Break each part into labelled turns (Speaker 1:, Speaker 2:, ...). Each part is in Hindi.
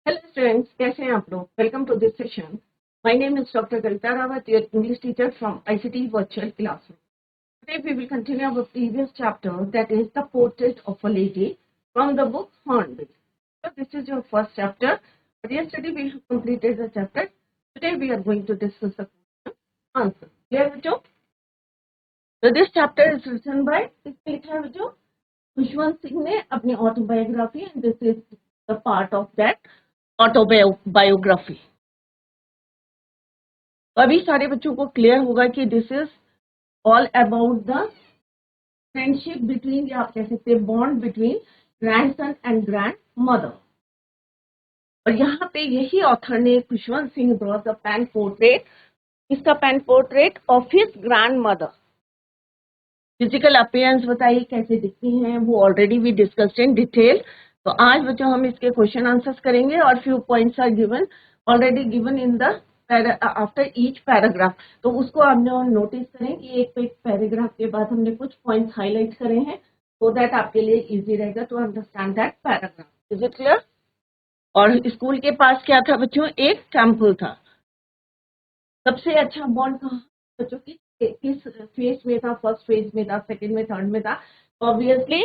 Speaker 1: Hello students, कैसे हैं आप लोग? Welcome to this session. My name is Dr. Kalita Rawat, your English teacher from ICT Virtual Classroom. Today we will continue our previous chapter, that is the Portrait of a Lady from the book Hornbill. So this is your first chapter. But yesterday we have completed the chapter. Today we are going to discuss the question answer. Clear बच्चों? So this chapter is written by किसने लिखा है बच्चों? खुशवंत सिंह ने अपनी autobiography, and this is the part of that autobiography. अभी सारे बच्चों को क्लियर होगा कि this is all about the friendship between, या आप कह सकते हैं bond between grandson and grand mother. और यहाँ पे यही ऑथर ने Khushwant Singh draw the pen portrait, इसका pen portrait of his grand mother. Physical appearance बताइए कैसे दिखती हैं, वो already we discussed in detail. तो आज बच्चों हम इसके क्वेश्चन आंसर्स करेंगे और few points are given, already given in the after each paragraph. तो उसको आप जो नोटिस करें कि एक पैराग्राफ के बाद हमने कुछ पॉइंट्स हाईलाइट करे हैं, सो दैट आपके लिए इजी रहेगा to understand that paragraph. Is it clear? और स्कूल के पास क्या था बच्चों? एक टेम्पल था। सबसे अच्छा बॉन्ड कहाँ बच्चों की किस फेज में था? फर्स्ट फेज में था, सेकंड में, थर्ड में था? ऑब्वियसली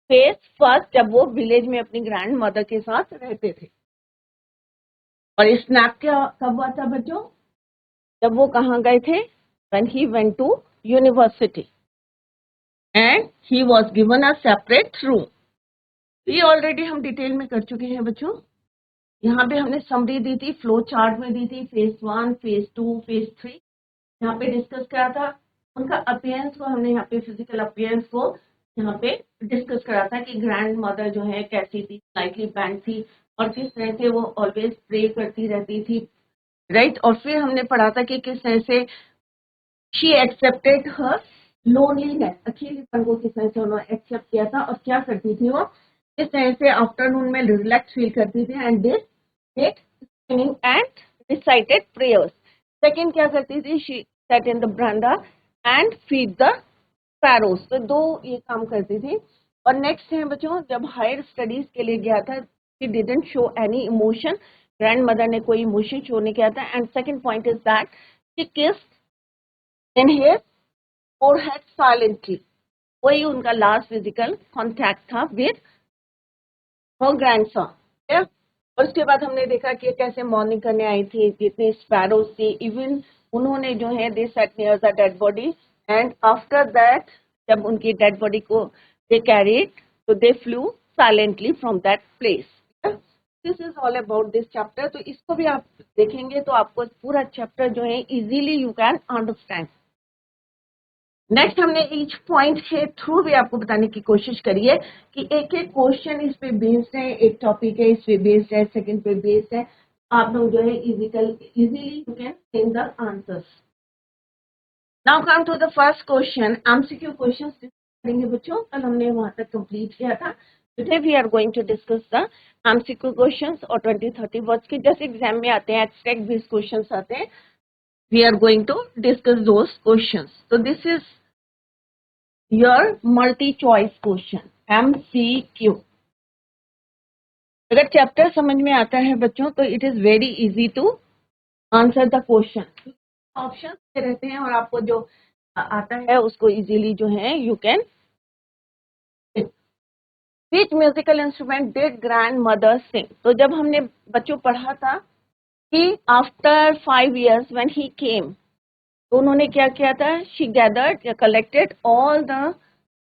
Speaker 1: फेज फर्स्ट, जब वो विलेज में अपनी ग्रैंड मदर के साथ रहते थे। और स्नैप क्या कब हुआ था बच्चों? जब वो कहाँ गए थे? when he went to university and he was given a separate room। ये ऑलरेडी हम डिटेल में कर चुके हैं बच्चों। यहाँ पे हमने समरी दी थी, फ्लो चार्ट में दी थी, फेज 1, फेज 2, फेज 3 यहाँ पे डिस्कस करा था। उनका अपीयरेंस को हमने यहाँ पे फिजिकल अपीयरेंस को यहाँ पे डिस्कस करा था कि ग्रैंड मदर जो है कैसी थी, स्लाइटली बैंड थी और किस तरह से वो ऑलवेज प्रे करती रहती थी, राइट। और फिर हमने पढ़ा था कि किस तरह से शी एक्सेप्टेड हर लोनलीनेस, अकेलेपन को किस तरह से उन्होंने एक्सेप्ट किया था। और क्या करती थी वो? किस तरह से आफ्टरनून में रिलैक्स फील करती थी and this did singing and recited prayers. Second क्या करती थी? She sat in the veranda and feed the sparrows। तो दो ये काम करती थी। और नेक्स्ट है बच्चों, जब हायर स्टडीज के लिए गया था, she didn't show any emotion, grand mother ने कोई इमोशन शो नहीं किया था। And second point is that she kissed in his forehead silently। वही उनका लास्ट फिजिकल कॉन्टैक्ट था विद her grandson। और उसके बाद हमने देखा कि कैसे मॉर्निंग करने आई थी, जितने स्पैरोज थी, इवन उन्होंने जो है they sat near the dead body and after that जब उनकी डेड बॉडी को दे कैरीड, तो they flew silently from that place. This is all about this chapter. तो इसको भी आप देखेंगे तो आपको पूरा चैप्टर जो है easily you can understand. Next हमने ईच पॉइंट के थ्रू भी आपको बताने की कोशिश करी है कि एक एक क्वेश्चन इस पे बेस्ड है, एक टॉपिक है इस पे बेस्ड है, सेकंड पे बेस्ड है। आप लोग जो है easily you can send the answers. Now come to the first question. MCQ question करेंगे बच्चों, कल हमने वहां तक कंप्लीट किया था। Today we are going to discuss the MCQ questions और 20-30 वर्ड्स के जैसे एग्जाम में आते हैं, एब्स्ट्रैक्ट बेस्ड क्वेश्चंस आते हैं। We are going to discuss those questions. तो this is your multi choice question MCQ। अगर चैप्टर समझ में आता है बच्चों तो it is very easy to answer the question. Option रहते हैं और आपको जो आता है उसको इजीली जो है you can. Which musical instrument did grand mother sing? तो जब हमने बच्चों पढ़ा था कि after 5 years when he came, तो उन्होंने क्या किया था? शी गैदर्ड या collected all the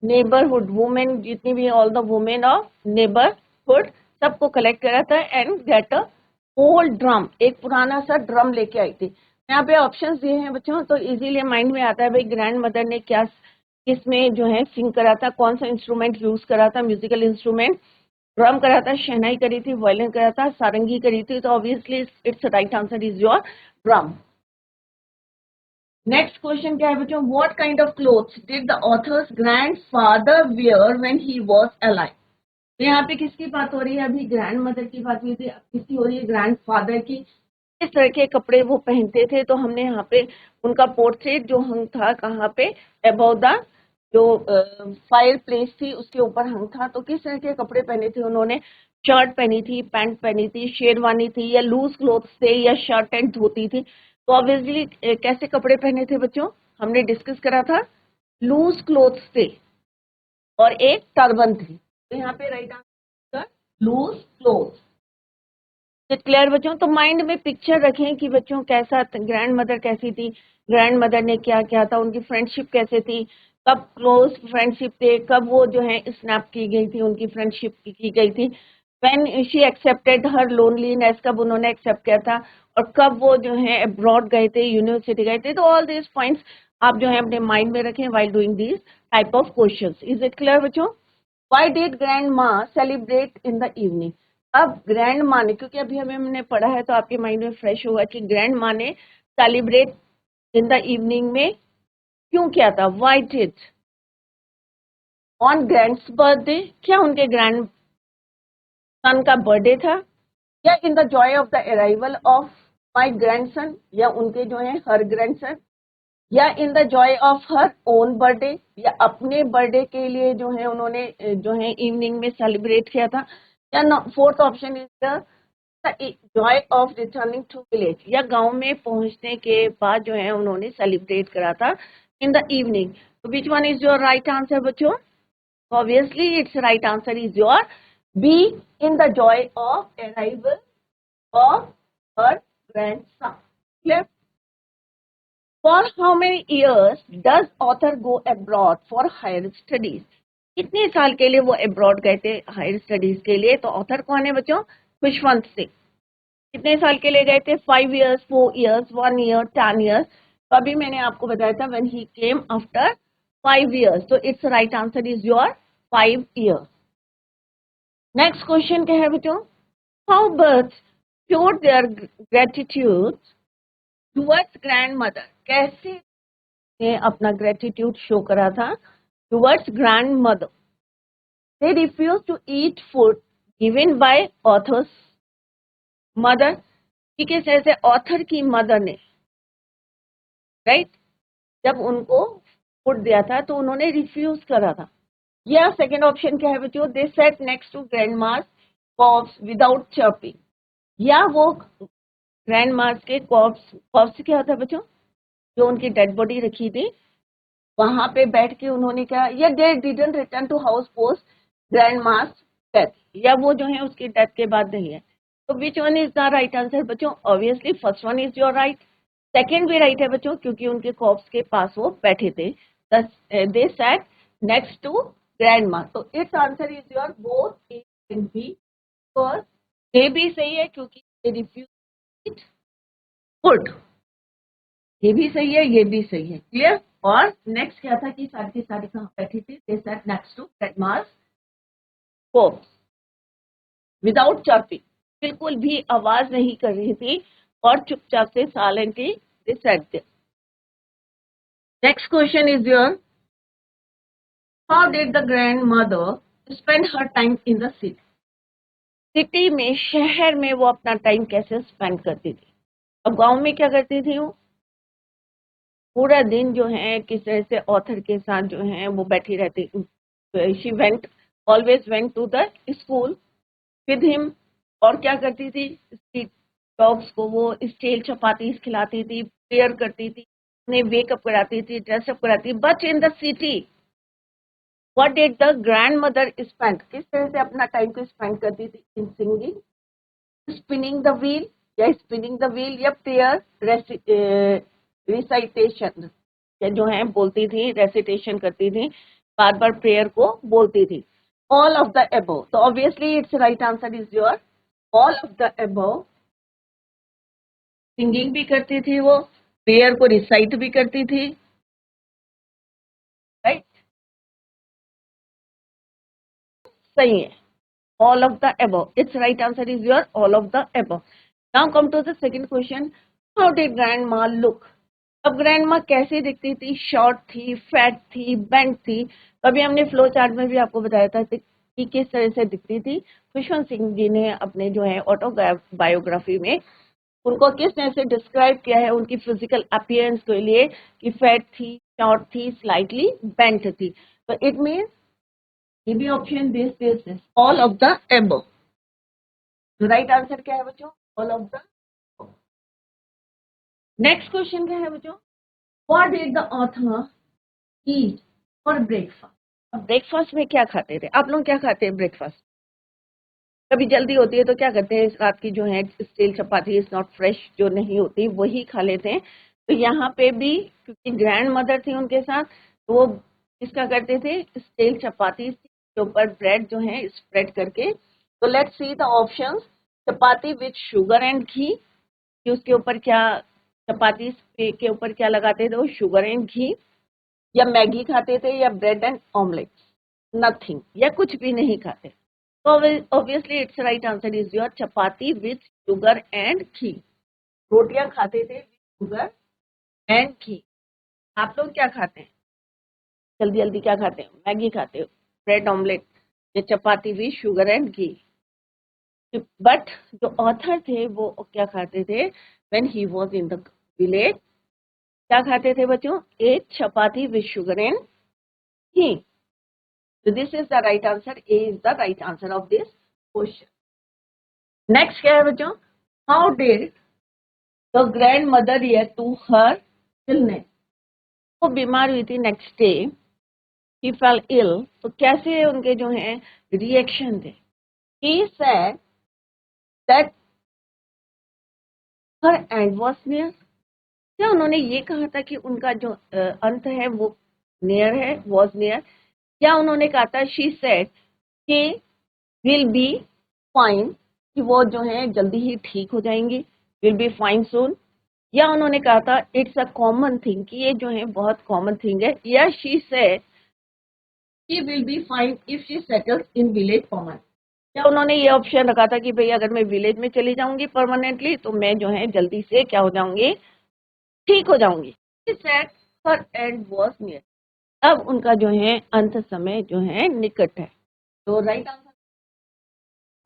Speaker 1: neighbourhood women, जितनी भी all the women of neighbourhood, सबको कलेक्ट करा था and get a old drum, एक पुराना सा ड्रम लेके आई थी। यहाँ पे ऑप्शंस दिए हैं बच्चों, तो इजीली माइंड में आता है भाई ग्रैंड मदर ने क्या किसमें जो है सिंग करा था, कौन सा इंस्ट्रूमेंट यूज करा था, म्यूजिकल इंस्ट्रूमेंट। ड्रम करा था, शहनाई करी थी, वायलिन करा था, सारंगी करी थी। तो obviously it's right answer is your drum. Next question क्या है बच्चों? What kind of clothes did the author's grandfather wear when he was alive? तो यहाँ पे किसकी बात हो रही है? अभी ग्रैंड मदर की बात हुई थी, अब किसकी हो रही है? ग्रैंडफादर की। किस तरह के कपड़े वो पहनते थे? तो हमने यहाँ पे उनका पोर्ट्रेट जो हंग था कहाँ पे? अबव द जो फायर प्लेस थी उसके ऊपर हंग था। तो किस तरह के कपड़े पहने थे उन्होंने? शर्ट पहनी थी, पैंट पहनी थी, शेरवानी थी, या लूज क्लोथ्स थे, या शर्ट एंड धोती थी। तो ऑब्वियसली कैसे कपड़े पहने थे बच्चों? हमने डिस्कस करा था, लूज क्लोथ्स थे और एक टर्बन थी। तो यहाँ पे right answer loose clothes. Clear बच्चों? तो माइंड में पिक्चर रखें कि बच्चों कैसा, ग्रैंड मदर कैसी थी, ग्रैंड मदर ने क्या किया था, उनकी फ्रेंडशिप कैसे थी, कब क्लोज फ्रेंडशिप थे, कब वो जो है स्नैप की गई थी, उनकी फ्रेंडशिप की गई थी, when she accepted her loneliness, कब उन्होंने एक्सेप्ट किया था, और कब वो जो है अब्रॉड गए थे, यूनिवर्सिटी गए थे। तो ऑल दिस पॉइंट्स आप जो है अपने माइंड में रखें while doing this type of questions. Is it clear बच्चों? Why did grandma celebrate in the evening? अब ग्रैंड माँ ने, क्योंकि अभी हमने पढ़ा है तो आपके माइंड में फ्रेश होगा कि ग्रैंड माँ ने सेलिब्रेट इन द इवनिंग में क्यों किया था? Why did on grand's birthday? क्या उनके ग्रैंड सन का बर्थडे था, या in the joy of the arrival of my grandson, या उनके जो है हर ग्रैंडसन, या in the joy of her own birthday, या अपने बर्थडे के लिए जो है उन्होंने जो है इवनिंग में सेलिब्रेट किया था, या fourth option is the joy of returning to village, या गांव में पहुंचने के बाद जो है उन्होंने सेलिब्रेट करा था इन द इवनिंग। तो which one is your right answer बच्चों? Obviously it's right answer is your B, in the joy of arrival of her grandson. Clear? For how many years does author go abroad for higher studies? कितने साल के लिए वो अब्रॉड गए थे हायर स्टडीज के लिए? तो ऑथर कौन है बच्चों? खुशवंत सिंह। कितने साल के लिए गए थे? 5 years, 4 years, 1 year, 10 years। तो अभी मैंने आपको बताया था when he came after 5 years। तो it's right answer is your 5 years। Next question क्या है बच्चों? How birds showed their gratitude towards grandmother? कैसे ने अपना ग्रेटिट्यूड शो करा था towards grandmother? They refuse to eat food given by author's mother. ठीक है, जैसे ऑथर की मदर ने राइट जब उनको फूड दिया था तो उन्होंने रिफ्यूज करा था। या सेकेंड ऑप्शन क्या है बच्चों? They sat next to grandma's corpse without chirping. या वो ग्रैंड मास के कॉप्स क्या होता है बच्चों? जो उनकी डेड बॉडी रखी थी वहां पे बैठ के उन्होंने क्या, या they didn't return to house post grandma's death, या वो जो है उसकी डेथ के बाद नहीं है। तो which one is the right answer बच्चों? Obviously first one is your right. Second भी राइट है बच्चों, क्योंकि उनके कॉप्स के पास वो बैठे थे। They sat next to grandma's. तो it's answer is your both A and B. First A भी सही है क्योंकि दे रिफ्यूज फूड, ये भी सही है, ये भी सही है। क्लियर? और नेक्स्ट क्या था कि सारी की सारी कहाँ बैठी थी? They sat next to grandma's corpse without chirping, बिल्कुल भी आवाज नहीं कर रही थी और चुपचाप से silently they sat there. Next question is your, how did the grandmother spend her time in the city? City में, शहर में वो अपना टाइम कैसे स्पेंड करती थी? अब गांव में क्या करती थी? वो पूरा दिन जो है किस तरह से ऑथर के साथ जो है वो बैठी रहती। She went always went to the school with him. और क्या करती थी? स्ट्रीट डॉग्स को वो स्टेल चपाती खिलाती थी, प्रेयर करती थी, उन्हें वेकअप कराती थी, ड्रेसअप कराती। But in the city what did the grand mother spend? किस तरह से अपना टाइम को स्पेंड करती थी? इन सिंगिंग, स्पिनिंग द व्हील, या स्पिनिंग द व्हील, या प्रेयर रिसाइटेशन, जो है बोलती थी, रेसिटेशन करती थी, बार बार प्रेयर को बोलती थी। All of the above. तो obviously it's right answer is your all of the above. Singing भी करती थी वो, प्रेयर को रिसाइट भी करती थी, राइट? सही है, all of the above. It's right answer is your all of the above. Now come to the second question, how did grandma look? अब ग्रैंडमा कैसे दिखती थी? शॉर्ट थी, फैट थी, बेंट थी? अभी हमने फ्लो चार्ट में भी आपको बताया था कि किस तरह से दिखती थी। खुशवंत सिंह जी ने अपने जो है ऑटोबायोग्राफी में उनको किस तरह से डिस्क्राइब किया है उनकी फिजिकल अपीयरेंस के लिए कि फैट थी, शॉर्ट थी, स्लाइटली बेंट थी। तो इट मीन्स ये भी option this all of the above. तो राइट आंसर क्या है बच्चों? All of the. Next question क्या है बच्चों? What did the author eat for breakfast? Breakfast में क्या खाते थे? आप लोग क्या खाते हैं ब्रेकफास्ट? कभी जल्दी होती है तो क्या करते हैं, रात की जो है steel chapati is not fresh जो नहीं होती वही खा लेते हैं। तो यहाँ पे भी क्योंकि ग्रैंड मदर थी उनके साथ, तो वो इसका करते थे स्टील चपाती के ऊपर ब्रेड जो है स्प्रेड करके। तो let's see the options. Chapati with sugar and ghee, कि उसके ऊपर क्या, चपाती के ऊपर क्या लगाते थे वो, शुगर एंड घी, या मैगी खाते थे, या ब्रेड एंड ऑमलेट, नथिंग, या कुछ भी नहीं खाते। तो obviously it's right answer is your chapati with sugar and ghee. रोटियां खाते थे शुगर एंड घी। आप लोग क्या खाते हैं? जल्दी जल्दी क्या खाते हैं? मैगी खाते हो, ब्रेड ऑमलेट, या chapati with sugar and ghee. But जो ऑथर थे वो क्या खाते थे? When he was in the village, क्या खाते थे बच्चों? एक chapati with sugar and ghee. So this is the right answer. A is the right answer of this question. Next क्या है बच्चों? How did the grandmother react to her illness? वो बीमार हुई थी, next day he fell ill. तो कैसे उनके जो हैं रिएक्शन थे? He said that her end was near. क्या उन्होंने ये कहा था कि उनका जो अंत है वो नियर है, was near? क्या उन्होंने कहा था she said कि will be fine, कि वो जो है जल्दी ही ठीक हो जाएंगी, will be fine soon? या उन्होंने कहा था इट्स अ कॉमन थिंग, कि ये जो है बहुत कॉमन थिंग है? या she said she will be fine if she settles in village permanent? क्या उन्होंने ये ऑप्शन रखा था कि भाई अगर मैं विलेज में चली जाऊंगी परमानेंटली तो मैं जो है जल्दी से क्या हो जाऊंगी, ठीक हो जाऊंगी? She said her end was near. अब उनका जो है अंत समय जो है निकट है। तो right answer,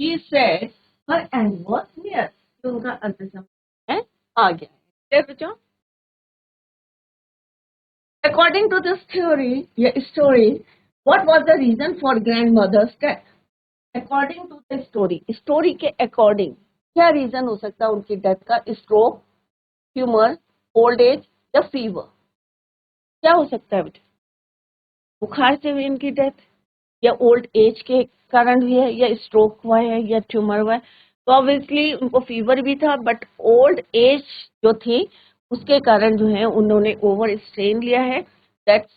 Speaker 1: he said her end was near, तो उनका अंत समय है आ गया है। क्लियर बच्चों? According to this theory, या story, what was the reason for grandmother's death? According to the story के according क्या रीजन हो सकता है उनकी डेथ का? स्ट्रोक, ट्यूमर, ओल्ड एज, या फीवर? क्या हो सकता है बेटा? बुखार से हुई इनकी डेथ, या ओल्ड एज के कारण हुई है, या स्ट्रोक हुआ है, या ट्यूमर हुआ है? तो ऑब्वियसली उनको फीवर भी था, बट ओल्ड एज जो थी उसके कारण जो है उन्होंने ओवर स्ट्रेन लिया है, that's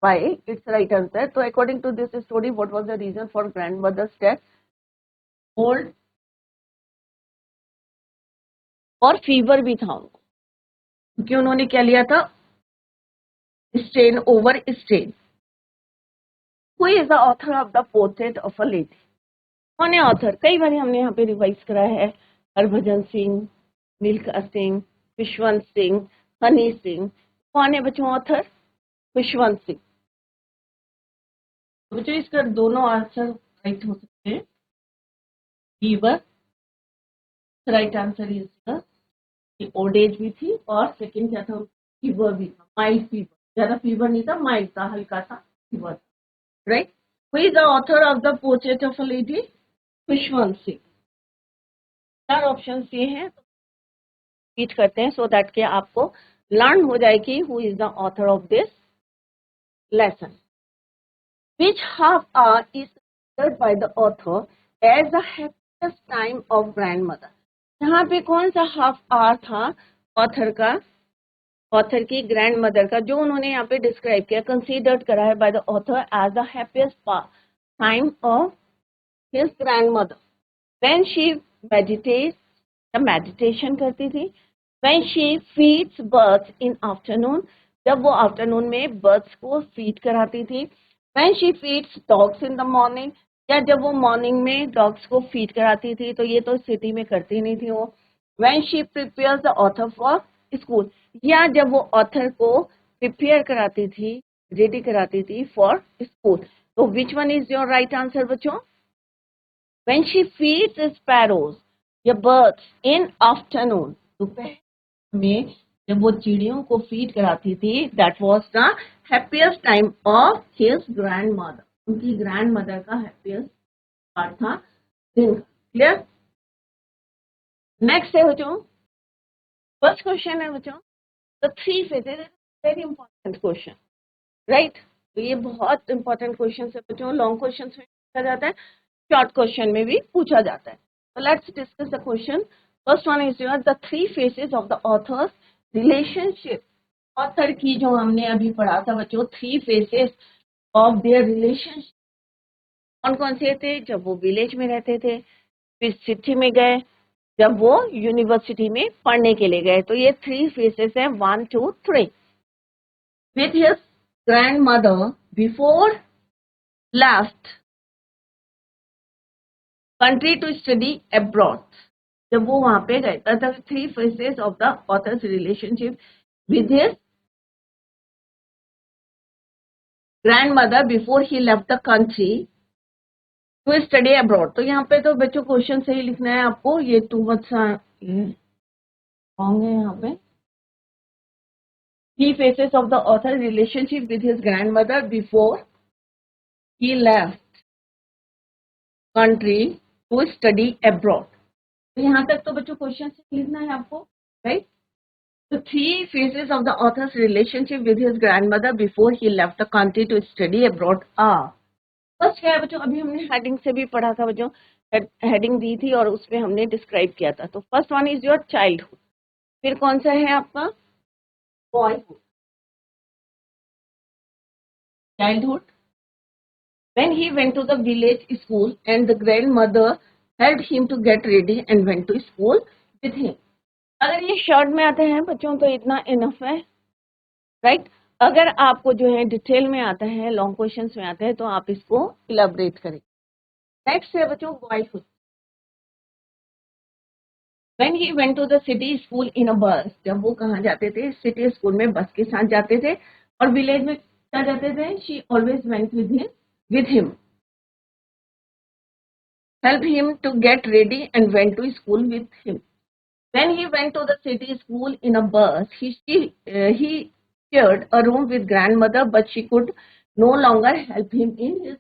Speaker 1: why it's right answer. तो according to this story, what was the reason for grandmother's death? Old, और फीवर भी था उनको, क्योंकि उन्होंने क्या लिया था? Strain, over strain. Who is the author of the portrait of a lady? कौन है ऑथर? कई बार हमने यहाँ पे रिवाइज करा है। हरभजन सिंह, मिल्खा सिंह, खुशवंत सिंह, हनी सिंह। कौन है बच्चों ऑथर? खुशवंत सिंह। बच्चों इसका दोनों आंसर राइट हो सकते हैं। फीवर राइट आंसर इसका, ओल्ड एज भी थी, और सेकंड क्या था? फीवर भी था, माइल्ड फीवर, ज्यादा फीवर नहीं था, माइल्ड था, हल्का सा fever, right? Who is the author of the portrait of a lady? Khushwant Singh. चार ऑप्शन ये हैं, रिपीट करते हैं सो दैट कि आपको लर्न हो जाए कि who is the author of this lesson. Which half hour is considered by the author as the happiest time of grandmother? यहाँ पे कौन सा हाफ आवर था ऑथर का, ऑथर की ग्रैंड मदर का, जो उन्होंने यहाँ पे डिस्क्राइब किया, कंसीडर्ड करा है by the author as the happiest time of his grand mother? When she meditates, जब मेडिटेशन करती थी। When she feeds birds in afternoon, जब वो आफ्टरनून में बर्ड्स को फीड कराती थी। When she feeds dogs in the morning, या जब वो मॉर्निंग में डॉग्स को फीड कराती थी, तो ये तो सिटी में करती नहीं थी वो। When she prepares the author for school, या जब वो ऑथर को प्रिपेयर कराती थी, रेडी कराती थी फॉर स्कूल। तो which one is your right answer बच्चों? When she feeds sparrows, या birds in afternoon, दोपहर में जब वो चिड़ियों को फीड कराती थी, that was the happiest time of his grand mother. उनकी ग्रैंड मदर का हैप्पीएस्ट पार्ट था दिन। क्लियर? नेक्स्ट है बच्चों, फर्स्ट क्वेश्चन है बच्चों, the three phases, very important question, right? तो ये बहुत इंपॉर्टेंट क्वेश्चन है बच्चों, लॉन्ग क्वेश्चन में पूछा जाता है, शॉर्ट क्वेश्चन में भी पूछा जाता है। So let's discuss the question. First one is the three phases of the author's relationship. Author की जो हमने अभी पढ़ा था बच्चों, three phases of their relationship. कौन कौन से थे? जब वो विलेज में रहते थे, फिर सिटी में गए, जब वो यूनिवर्सिटी में पढ़ने के लिए गए। तो ये थ्री फेसेस हैं, 1 2 3। With his grandmother before left country to study abroad. जब वो वहां पे गए, the three phases of the author's relationship with his grandmother before he left the country to study abroad. तो यहाँ पे तो बच्चों क्वेश्चन सही लिखना है आपको, ये टू मच रॉन्ग है यहाँ पे। Three phases of the author relationship with his grandmother before he left country to study abroad. तो यहाँ तक तो बच्चों क्वेश्चन सही लिखना है आपको, right? The three phases of the author's relationship with his grandmother before he left the country to study abroad are. First क्या है बच्चों, अभी हमने हेडिंग से भी पढ़ा था बच्चों, हेडिंग दी थी और उसमें हमने डिस्क्राइब किया था। तो first one is your childhood, फिर कौन सा है आपका? Boyhood. Childhood, when he went to the village school and the grandmother helped him to get ready and went to school with him. अगर ये शॉर्ट में आते हैं बच्चों तो इतना इनफ है, राइट? अगर आपको जो है डिटेल में आता है, लॉन्ग क्वेश्चंस में आता है, तो आप इसको इलाबरेट करें। नेक्स्ट है बच्चों boyhood, when he went to the city school in a bus. जब वो कहाँ जाते थे? सिटी स्कूल में बस के साथ जाते थे। और विलेज में क्या जाते थे? She always went with him help him to get ready and went to school with him. When he went to the city school in a bus, he shared a room with grandmother, but she could no longer help him in his।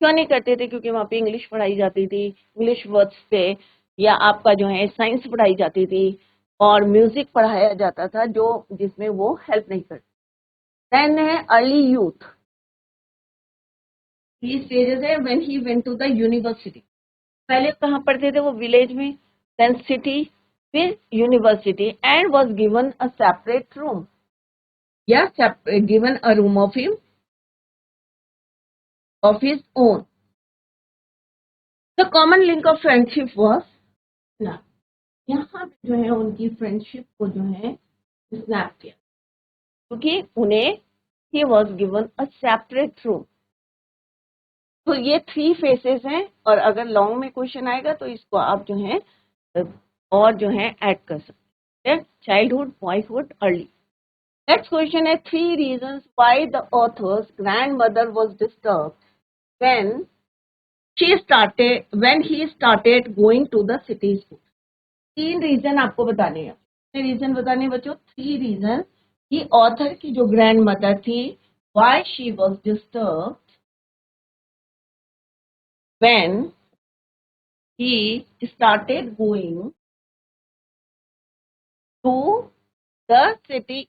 Speaker 1: क्यों नहीं करते थे? क्योंकि वहाँ पे इंग्लिश पढ़ाई जाती थी, इंग्लिश वर्ड्स थे, या आपका जो है साइंस पढ़ाई जाती थी और म्यूजिक पढ़ाया जाता था, जो जिसमें वो हेल्प नहीं करती। देन है अर्ली यूथ, ही स्टेजेस है when he went to the university. पहले कहाँ पढ़ते थे वो? विलेज में, देन सिटी, फिर university, and was given a separate room, या given a room of his own. The common link of friendship was ना, यहाँ पे जो है उनकी फ्रेंडशिप को जो है स्नैप किया, क्योंकि उन्हें he was given a separate room. तो ये थ्री फेसेस हैं, और अगर लॉन्ग में क्वेश्चन आएगा तो इसको आप जो है और जो है ऐड कर सकते हैं, childhood, boyhood, early. Next question है three reasons why the author's grandmother was disturbed when he started going to the city school. तीन रीजन आपको बताने हैं, कितने रीजन बताने हैं बच्चों? थ्री रीजन कि ऑथर की जो ग्रैंड मदर थी, why she was disturbed when he started going to the city।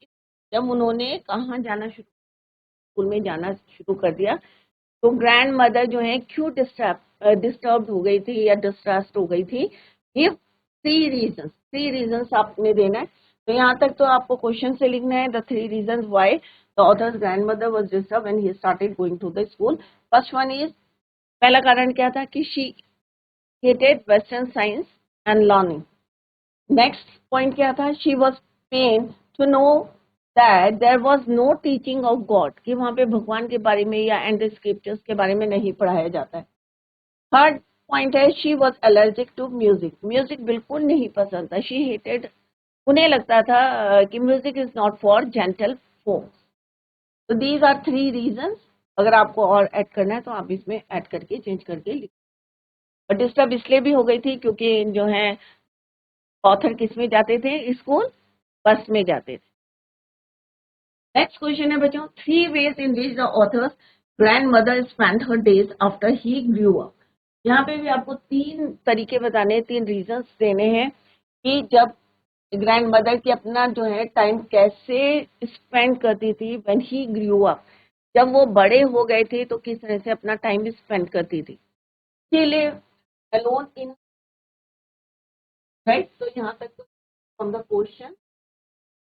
Speaker 1: जब उन्होंने कहाँ जाना शुरू, स्कूल में जाना शुरू कर दिया, तो ग्रैंड मदर जो है क्यों डिस्टर्ब हो गई थी या डिस्ट्रेस्ड हो गई थी? ये थ्री रीजंस आपने देना है। तो यहाँ तक तो आपको क्वेश्चन से लिखना है, the three reasons why the author's grandmother was disturbed when he started going to the school. First one is, पहला कारण क्या था? कि she hated western science and learning. Next point क्या था? She was pain to know that there was no teaching of God, कि वहाँ पे भगवान के बारे में या एंड स्क्रिप्चर्स के बारे में नहीं पढ़ाया जाता है। थर्ड पॉइंट है, she was allergic to music, music बिल्कुल नहीं पसंद था, शी हेटेड, उन्हें लगता था कि music is not for gentle folks. तो दीज आर थ्री रीजंस। अगर आपको और ऐड करना है तो आप इसमें ऐड करके चेंज करके लिख। और डिस्टर्ब इसलिए भी हो गई थी क्योंकि जो है ऑथर किस में जाते थे? स्कूल, बस में जाते थे। नेक्स्ट क्वेश्चन है बच्चों, 3 ways in which the author's grandmother spent her days after he grew up। यहाँ पे भी आपको 3 तरीके बताने हैं, 3 रीजंस देने हैं कि जब ग्रैंड मदर की अपना जो है टाइम कैसे स्पेंड करती थी व्हेन ही ग्रू अप, जब वो बड़े हो गए थे तो किस तरह से अपना टाइम स्पेंड करती थी। She live alone in, right, तो यहाँ तक from the question,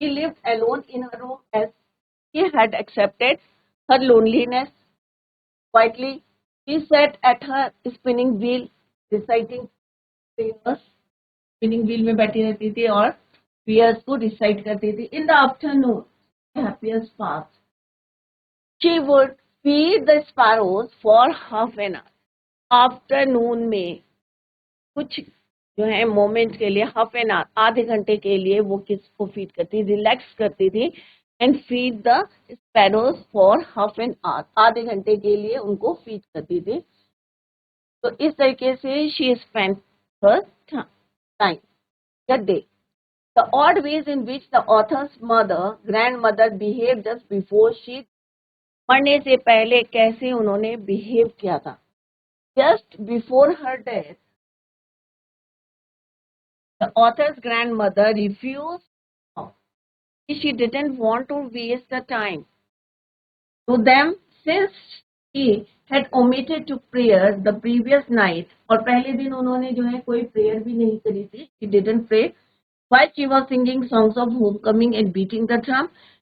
Speaker 1: she live alone in her room as she had accepted her loneliness quietly. She sat at her spinning wheel reciting prayers, spinning wheel में बैठी रहती थी और प्रेयर्स को रिसाइट करती थी। In the afternoon happiest pass, she would feed the sparrows for half an hour. Afternoon में कुछ जो है मोमेंट के लिए, हाफ एन आवर, आधे घंटे के लिए वो किसको फीड करती, रिलैक्स करती थी। And feed the sparrows for half an hour, आधे घंटे के लिए उनको फीड करती थी। तो इस तरीके से she spend her time the day. The odd ways in which the author's grandmother behaved just before she, मरने से पहले कैसे उन्होंने बिहेव किया था। Just before her death, the author's grandmother refused. She didn't want to waste the time to them since she had omitted to prayer the previous night. और पहले दिन उन्होंने जो है कोई प्रेयर भी नहीं करी थी। She didn't pray while she was singing songs of homecoming and beating the drum.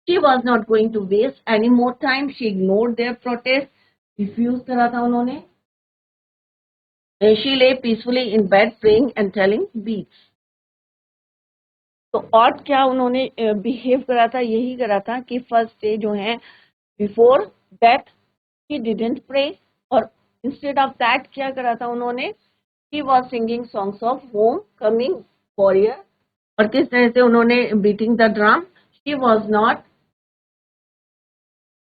Speaker 1: She was not going to waste any more time. She ignored their protest. Refuse करा था उन्होंने। She lay peacefully in bed praying and telling beads. तो और क्या उन्होंने बिहेव करा था, यही करा था कि फर्स्ट डे जो है before death she didn't pray, और instead of that क्या करा था उन्होंने, she was singing songs of homecoming warrior, और किस तरह से उन्होंने beating the drum, she was not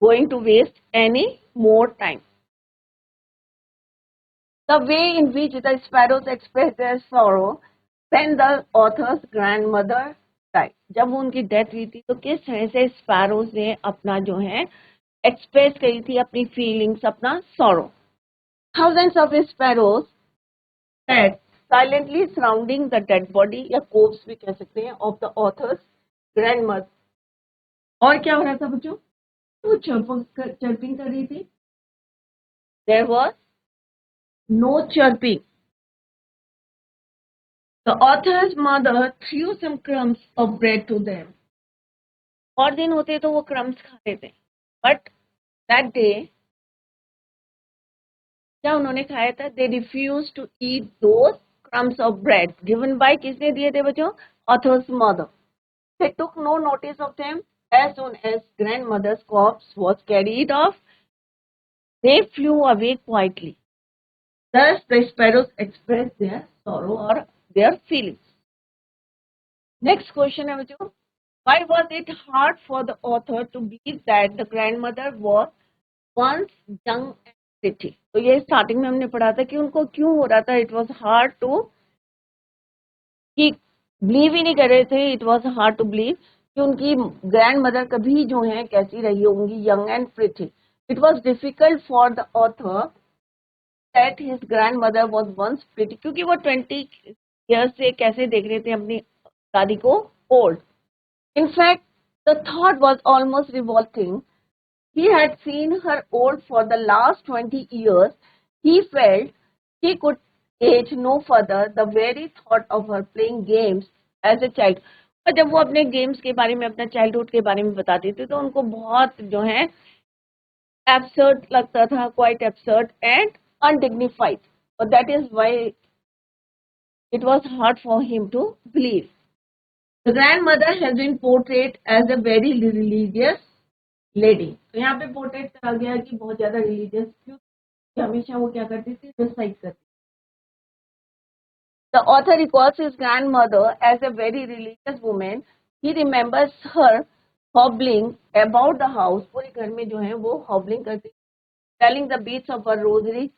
Speaker 1: going to waste any more time. The way in which the sparrows express their sorrow when the author's grandmother died, जब उनकी डेथ हुई थी तो किस तरह से स्पैरोज ने अपना जो है एक्सप्रेस करी थी अपनी फीलिंग्स, अपना sorrow. Thousands of sparrows sat silently surrounding the dead body, या corpse भी कह सकते हैं, of the author's grandmother। और क्या हो रहा था बच्चों, वो चर्पिंग कर रही थी। There was no chirping. The author's mother threw some crumbs of bread to them. और दिन होते तो वो क्रम्स खाते थे, बट दैट डे क्या उन्होंने खाया था, they refuse to eat those crumbs of bread given by, किसने दिए थे बच्चों, author's mother। They took no notice of them. As soon as grandmother's corpse was carried off, they flew away quietly. Thus the sparrows expressed their sorrow or their feelings. Next question है बच्चों, why was it hard for the author to believe that the grandmother was once young and pretty? तो ये स्टार्टिंग में हमने पढ़ा था कि उनको क्यों हो रहा था, इट वॉज हार्ड टू, कि बिलीव ही नहीं कर रहे थे, it was hard to believe कि उनकी ग्रैंड मदर कभी जो है कैसी रही होंगी, young and pretty. It was difficult for the author that his grand mother was once pretty, क्योंकि वो 20 ईयर्स से कैसे देख रहे थे अपनी दादी को old. In fact the thought was almost revolting. He had seen her old for the last 20 years. He felt he could age no further. The very thought of her playing games as a child. और जब वो अपने गेम्स के बारे में, अपना चाइल्डहुड के बारे में बताती थी तो उनको बहुत जो है एब्सर्ड लगता था, क्वाइट एब्सर्ड एंड अनडिग्निफाइड, और that is why it was hard for him to believe. The grandmother has been portrayed as a very religious lady. तो यहाँ पे पोर्ट्रेट करा गया कि बहुत ज्यादा रिलीजियस, क्योंकि हमेशा वो क्या करती थी, रिसाइट करती। The author recalls his grandmother as a very religious woman. He remembers her hobbling about the house, पूरे घर में जो है वो hobbling करती, telling the beads of her rosary.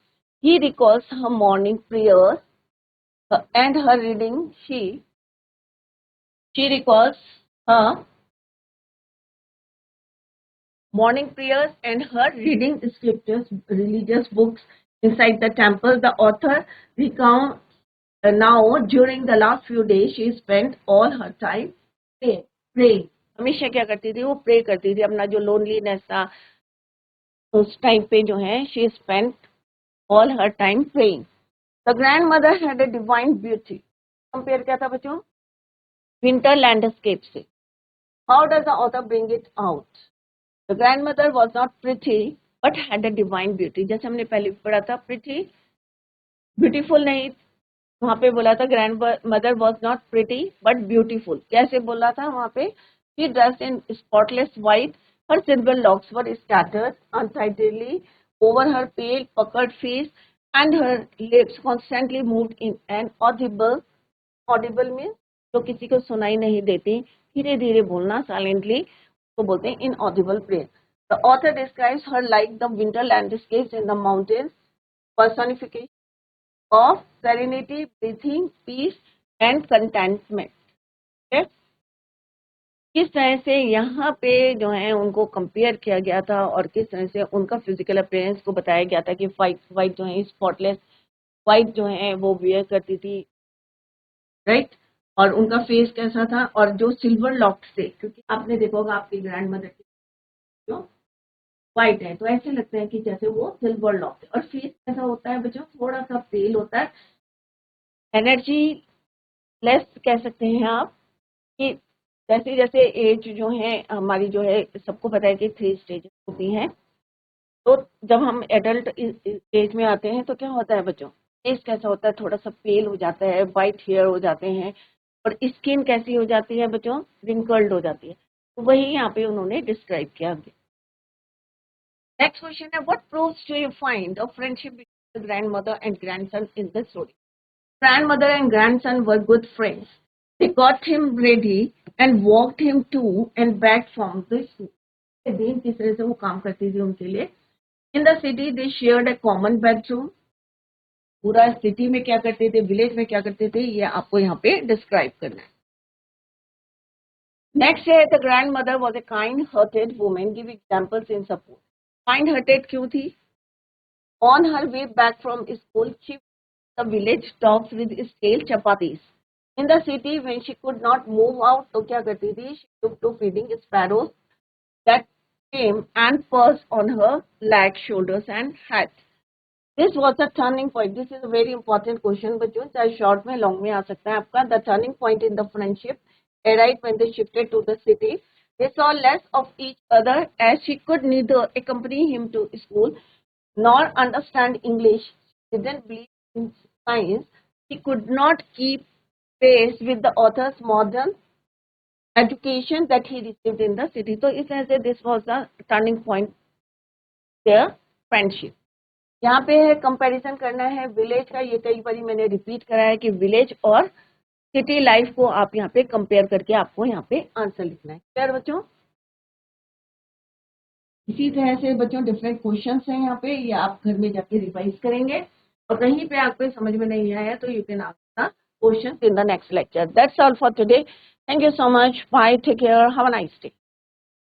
Speaker 1: He recalls her morning prayers and her reading. She recalls her morning prayers and her reading scriptures, religious books inside the temple. The author recounts now during the last few days she spent all her time praying. हमेशा क्या करती थी, वो प्रे करती थी. अपना जो लोनलीनेस था उस टाइम पे जो है she spent all her time praying. The grandmother had a divine beauty. Compare क्या था बच्चों, विंटर लैंडस्केप से. How does the author bring it out? The grandmother was not pretty but had a divine beauty. जैसे हमने पहले पढ़ा था, pretty ब्यूटीफुल नहीं, वहां पे बोला था grand mother was not pretty but beautiful. कैसे बोला था वहां पे, she dressed in spotless white, her silver locks were scattered untidily over her pale puckered face and her lips constantly moved in an audible. Audible means जो किसी को सुनाई नहीं देती, धीरे धीरे बोलना, साइलेंटली, तो बोलते हैं inaudible prayer. The author describes her like the winter landscapes in the mountains, personification of serenity, breathing, peace and contentment. okay? किस तरह से यहाँ पे जो है उनको कंपेयर किया गया था और किस तरह से उनका फिजिकल अपीयरेंस को बताया गया था कि वाइट जो है स्पॉटलेस वाइट जो है वो वियर करती थी, राइट. और उनका फेस कैसा था, और जो सिल्वर लॉक्स थे, क्योंकि आपने देखा होगा आपकी ग्रैंड मदर की जो व्हाइट है तो ऐसे लगता है कि जैसे वो सिल्वर लॉक है. और फेस कैसा होता है बच्चों, थोड़ा सा पेल होता है, एनर्जी लेस कह सकते हैं आप. कि जैसे जैसे एज जो है हमारी जो है, सबको पता है कि 3 स्टेजेस होती हैं. तो जब हम एडल्ट एज में आते हैं तो क्या होता है बच्चों, फेस कैसा होता है, थोड़ा सा पेल हो जाता है, वाइट हेयर हो जाते हैं, और स्किन कैसी हो जाती है बच्चों, रिंकल्ड हो जाती है. तो वही यहाँ पे उन्होंने डिस्क्राइब किया. नेक्स्ट क्वेश्चन है, what proves do you find the friendship between the grandmother and grandson in the story. Grandmother and grandson were good friends. They got him ready and walked him to and back from the school. दिन किस तरह से वो काम करती थी उनके लिए. In the city they shared a common bedroom. पूरा सिटी में क्या करते थे, विलेज में क्या करते थे, ये आपको यहाँ पे डिस्क्राइब करना है. नेक्स्ट है, the grand mother was a kind hearted women. Give examples in support. Kind hearted क्यों थी. On her way back from school, she the village tops with stale chapatis. In the city, when she could not move out, तो क्या करती थी, she took to feeding sparrows that came and perched on her legs, shoulders and head. This was a turning point. This is a very important question, बच्चों, चाहे short में long में आ सकता है आपका. The turning point in the friendship arrived when they shifted to the city. They saw less of each other as she could neither accompany him to school nor understand English. She didn't believe in science. He could not keep pace with the author's modern education that he received in the city. So इस तरह से this was the turning point their friendship. यहाँ पे है कंपैरिजन करना है विलेज का. ये कई बार मैंने रिपीट करा है कि विलेज और सिटी लाइफ को आप यहाँ पे कंपेयर करके आपको यहाँ पे आंसर लिखना है. क्लियर बच्चों. इसी तरह से बच्चों डिफरेंट क्वेश्चंस हैं यहाँ पे, ये आप घर में जाके रिवाइज करेंगे, और कहीं पे आपको समझ में नहीं आया तो you can ask the questions in the next lecture. That's all for today. Thank you so much. Bye. Take care. Have a nice day.